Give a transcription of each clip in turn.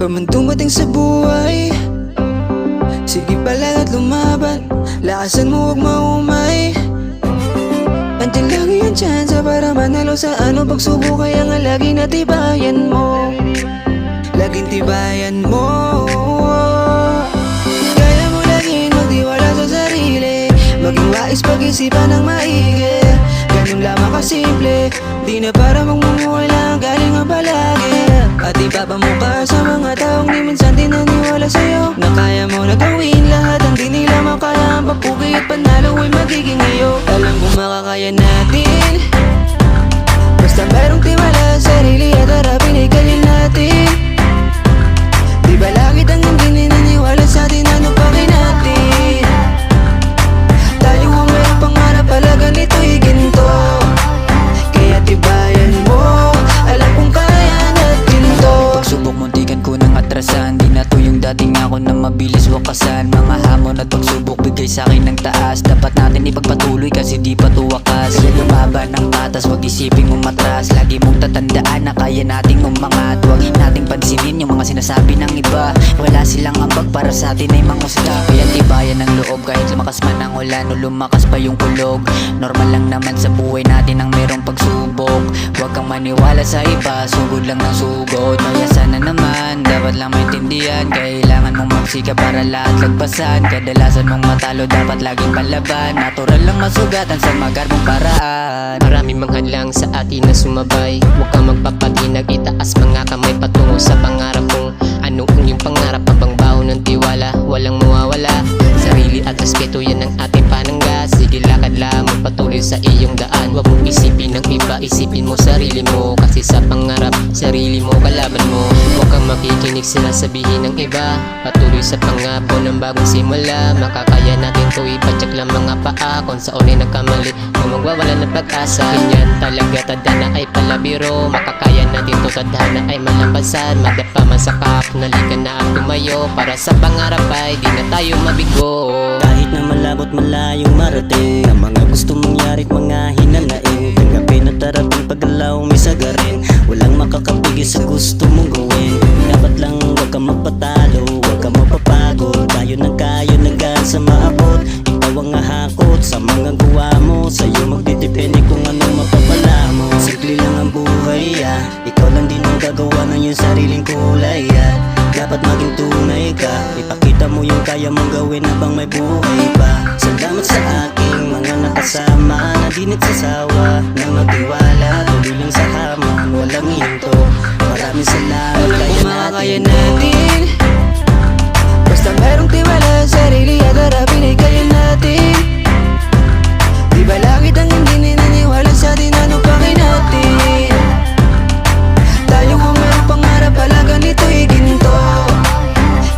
pa man dumating sa buhay, sige pala at lumaban. Lakasan mo, huwag maumay. Andiyan lagi ang tsansa para manalo sa ano pagsubok. Kaya nga lagi na tibayan mo, laging tibayan mo. Kaya mo laging magtiwala sa sarili, maging wais pag-isipan ng maigi. Ganun lamang kasimple, di na para magmumuhay lang galing ang palagi. At ipapamukha sa mga taong di minsan din naniwala sa'yo, na kaya mo na gawin lahat ang di nila makaya. Ang papugi at panalo ay magiging iyo. Alam kong makakaya natin, basta merong tiwala sa sarili at harapin ay kaya natin. Di ba lagi ang hindi naniniwala sa atin, ano pa kayo natin? Tayo ang mayroong pangarap, pala ganito'y ginto. Kaya tibayan mo, alam kong kaya natin to. Pagsubok muntikan ko nang atrasan, di na to yung dating ako na mabilis wakasan. Mga hamon at pagsubok bigay sa'kin ng taas, dapat natin ipagpatuloy kasi di pa to wakas. Kaya lumaban ng patas, wag isiping umatras. Lagi mong tatandaan na kaya nating umangat. Huwag nating pansinin yung mga sinasabi ng iba, wala silang ambag para sa atin ay mangusga. Kaya tibayan ng loob kahit lumakas man ang ulan o lumakas pa yung kulog. Normal lang naman sa buhay natin ang merong pagsubok. Huwag kang maniwala sa iba, sugod lang ng sugod. Kaya sana naman, dapat lang maintindihan, kailangan mong magsika para lahat lagpasan. Kadalasan mong matalo, dapat laging palaban. Natural lang masugatan sa magarbong paraan. Maraming manghalang sa atin na sumabay, huwag kang magpapatinag, itaas mga kamay patungo sa pangarap kung ano ang iyong pangarap. Habang baho ng tiwala, walang mawawala. Sarili at respeto, yan ang ating panangga. Sige lakad lamang patuloy sa iyong daan. Huwag mong isipin ng iba, isipin mo sarili mo. Kasi sa pangarap, sarili mo kalaban mo. Huwag kang makikinig sila sabihin ng iba. Patuloy sa pangako ng bagong simula. Makakaya natin to, ipadyak lang mga paa. Kung sa unay nagkamali, kung magwawala ng pag-asa. Ganyan talaga, tadhana ay palabiro. Makakaya natin to, tadhana ay malampasan. Madapa man sa kap, nalikan na at tumayo. Para sa pangarap ay di na tayo mabigo. Kahit na malabot malayong marating, ang mga gusto mangyarit mga hinanaing. Tanggapin at darating pagalaw may sagarin. Walang makakapigil sa gusto mong gawin. Dapat lang huwag kang magpatalo, huwag kang mapapagod. Tayo ng kayo naggaan sa maabot. Ikaw ang ahakot sa mga gawa mo. Sa'yo magdidepende kung anong mapapala mo. Simple lang ang buhay, ikaw lang din ang gagawa ng iyong sariling kulay, dapat maging tunay ka. Ipakita mo yung kaya mong gawin habang may buhay pa. Salamat sa aking mga nakasama na di nagsasawa ng magtiwala. Tuloy lang sa hamon, walang hinto. Maraming salamat, alam kaya kong makakaya natin natin, basta merong tiwala sa sarili at harapin ay kaya natin. Di ba lagi ang hindi naniniwala sa atin, ano pa kayo natin? Tayo ang merong pangarap, pala ganito'y ginto.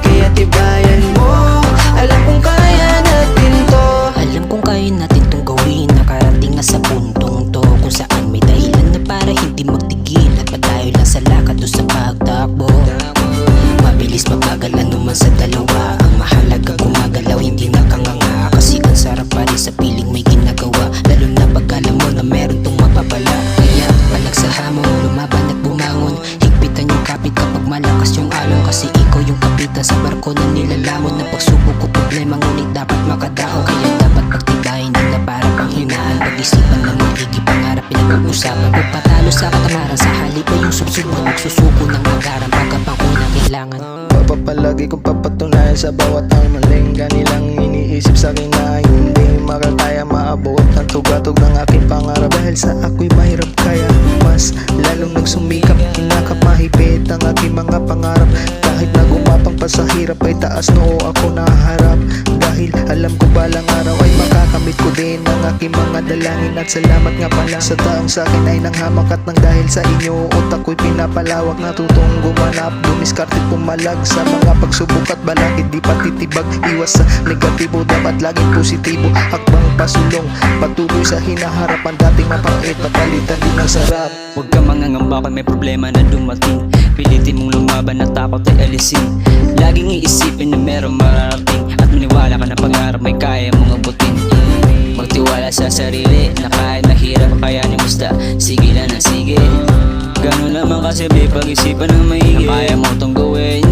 Kaya tibayan mo, alam kong kaya natin to. Alam kong kaya natin tong gawin, nakarating na sa puntong to kung saan may dahilan na para hindi magtigil. At padayo lang sa lakad o sa pagtakbo. Mabilis mabagal anuman sa dalawa, ang mahalaga gumagalaw hindi nakanganga. Kasi ang sarap pa rin sa piling may ginagawa, lalo na pag alam mo na meron tong mapapala. Kaya palag sa hamon, lumaban at bumangon. Higpitan yung kapit kapag malakas yung alon. Kasi ikaw yung kapitan sa barko na nilalamon. Na pagsubok ko problema ngunit dapat makadaon. Kaya dapat pagtibayin din na para pang hinaan. Pag-isipan ng magiging pangarap pinag-uusapan. Kung patalo sa katamaran, sa halip ay yung subsubok. Magsusuko ng agaran pagkapangunang kailangan. Papapalagi kong papatunayan sa bawat ang maling kanilang iniisip sa akin na hindi makakaya maabot ang tugatog ng aking pangarap. Dahil sa ako'y mahirap kaya mas lalong nagsumikap, kinakap mahigpit ang aking mga pangarap. Kahit na gumapang pa sa hirap ay taas noo ako naharap. Dahil alam ko balang araw ay makakamit ko din ang aking mga dalangin. At salamat nga pala sa taong sa akin ay nanghamak. At nang dahil sa inyo utak ko'y pinapalawak, natutong gumanap, dumiskarte pumalag sa mga pagsubok at balakid. Di patitibag, iwas sa negatibo, dapat laging positibo. Hakbang pasulong, patuloy sa hinaharap. Ang dating mapangit, papalitan din ang sarap. Huwag kang mangangamba kung may problema na dumating. Pilitin mong lumaban at takot ay alisin. Laging iisipin na meron mararating. At maniwala ka na pangarap may kaya mong abutin. Magtiwala sa sarili na kahit mahirap kayanin basta sige lang na sige. Ganun naman kasi pag-isipan ng maigi. Kaya mo tong gawin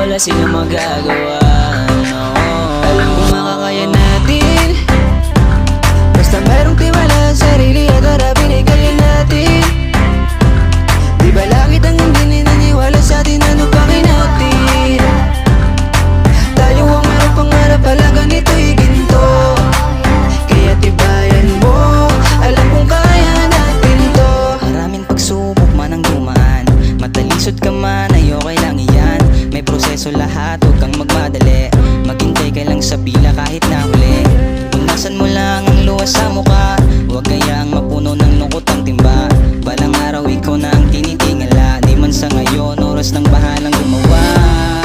wala silang magagawa, no. Alam kong makakaya natin, basta merong tiwala sa sarili at harapin ay kaya natin. Di ba langit ang hindi naniniwala sa atin, ano pa natin? Tayo ang meron pangarap, pala ganito'y ginto. Kaya tibayan mo, alam kong kaya natin to. Maraming pagsubok man ang dumaan, matalisod ka man ay okay lang iyan. May proseso lahat, huwag kang magmadali. Maghintay ka lang sa pila kahit na huli. Punasan mo lang ang luha sa mukha, huwag kayang mapuno ng lungkot ang timba. Balang araw ikaw na ang tinitingala, di man sa ngayon, oras ng bahalang gumawa.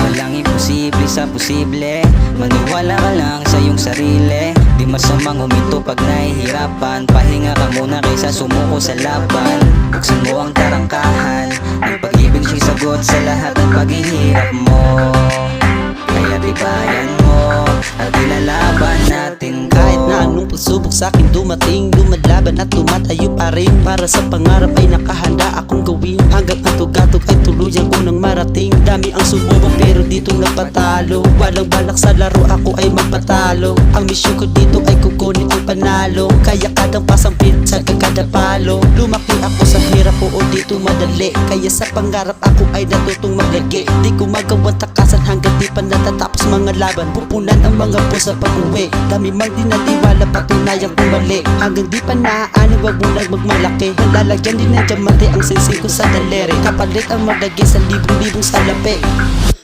Walang imposible sa posible, maniwala ka lang sa iyong sarili. Di masamang huminto pag nahihirapan, pahinga ka muna kaysa sumuko sa laban. Buksan mo ang tarangkahan, ang pag-ibig siyang sagot sa lahat ng paghihirap mo. Kaya tibayan mo at ilalaban natin to. Kahit na anong pagsubok sa'kin dumating, lumalaban at tumatayo pa rin. Para sa pangarap ay nakahanda akong gawin, hanggang ang tugatog ay tuluyan ko nang marating. Dami ang sumubok pero dito nagpatalo, walang balak sa laro ako ay magpatalo. Ang misyon ko dito ay kukunin ang panalo, kaya kadang pasampit sa kada palo. Lumaki ako sa hirap, oo dito madali, kaya sa pangarap ako ay natutong maglagi. Di ko magawang takasan hanggang di pa natatapos mga laban, pupunan ang mga pusa pag-uwi. Dami mang dinatiwala, patunayan kung mali, hanggang di pa naaani, wag mo lang magmalaki. Lalagyan din ng diamante ang sisi ko sa daliri, kapalit ang magagi sa libong-libong salapi.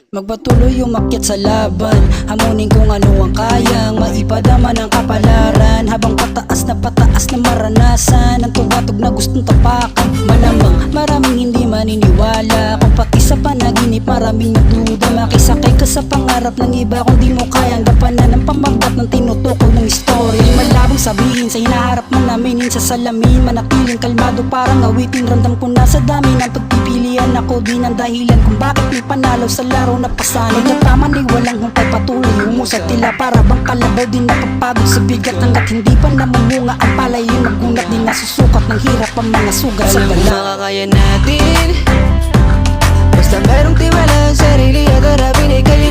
Magpatuloy umakyat sa laban, hamunin kung ano ang kayang maipadaman ang kapalaran. Habang pataas na maranasan, ang tugatog na gustong tapakan. Malamang maraming hindi maniniwala, kung pati sa panaginip maraming nagduda. Makisakay ka sa pangarap ng iba kung di mo kayang gapanan ang pamagat ng tinutukol ng istorya. Malabong sabihin sa hinaharap mo namin, sa salamin manatiling kalmado parang awitin. Ramdam ko na sa dami ng pagpipilian, ako din ang dahilan kung bakit may panalo sa laro na pasanay. Nagkataman ay walang humpay, patuloy humusat tila para bang kalabaw din napapagod sa bigat. Hanggat hindi pa namumunga ang palay, yung nagunat din nasusukat ng hirap ang mga sugat sa Alam kong gala. makakaya natin, basta merong tiwala sa sarili at harapin ay kaya